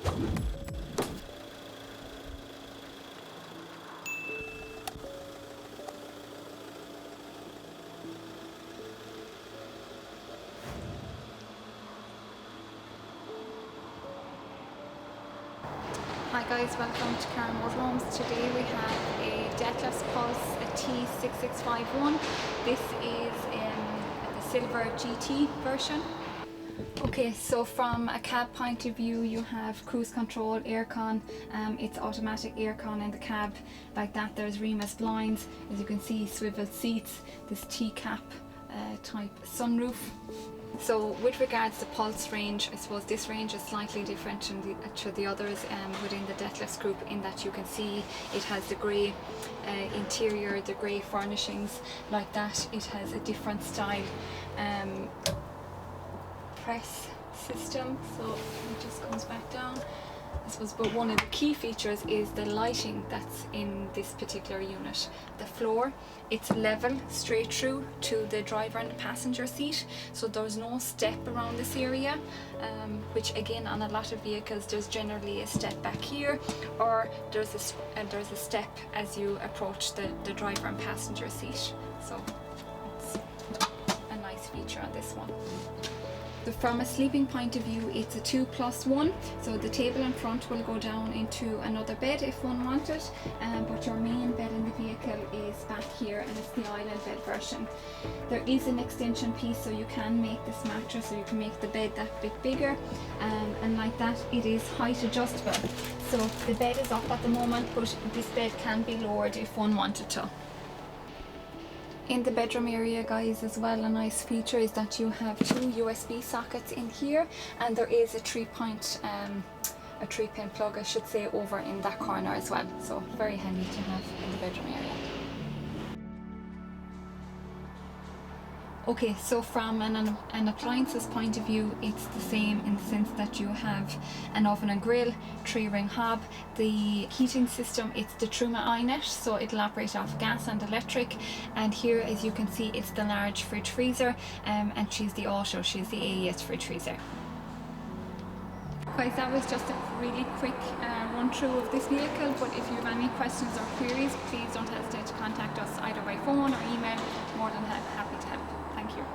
Hi guys, welcome to Cara Motorhomes. Today we have a Dethleffs Pulse, a T6651. This is in the silver GT version. Okay, so from a cab point of view, you have cruise control, aircon, it's automatic aircon in the cab, like that. There's Remus blinds, as you can see, swivel seats, this T-cap type sunroof. So with regards to Pulse range, I suppose this range is slightly different to the others within the Dethleffs group, in that you can see it has the grey interior, the grey furnishings, like that. It has a different style press system, so it just comes back down, I suppose. But one of the key features is the lighting that's in this particular unit. The floor, it's level straight through to the driver and the passenger seat, so there's no step around this area, which again on a lot of vehicles there's generally a step back here, or there's a step as you approach the driver and passenger seat. So it's a nice feature on this one. So from a sleeping point of view, it's a 2+1, so the table in front will go down into another bed if one wanted, but your main bed in the vehicle is back here, and it's the island bed version. There is an extension piece, so you can make this mattress, so you can make the bed that bit bigger, and like that it is height adjustable. So the bed is up at the moment, but this bed can be lowered if one wanted to. In the bedroom area, guys, as well, a nice feature is that you have two USB sockets in here, and there is a 3-pin plug, I should say, over in that corner as well. So very handy to have in the bedroom area. Okay, so from an appliances point of view, it's the same in the sense that you have an oven and grill, 3-ring hob. The heating system, it's the Truma iNet, so it'll operate off gas and electric. And here, as you can see, it's the large fridge freezer, and she's the auto, she's the AES fridge freezer. Guys, that was just a really quick run through of this vehicle, but if you have any questions or queries, please don't hesitate to contact us either by phone or email. More than happy to help. Thank you.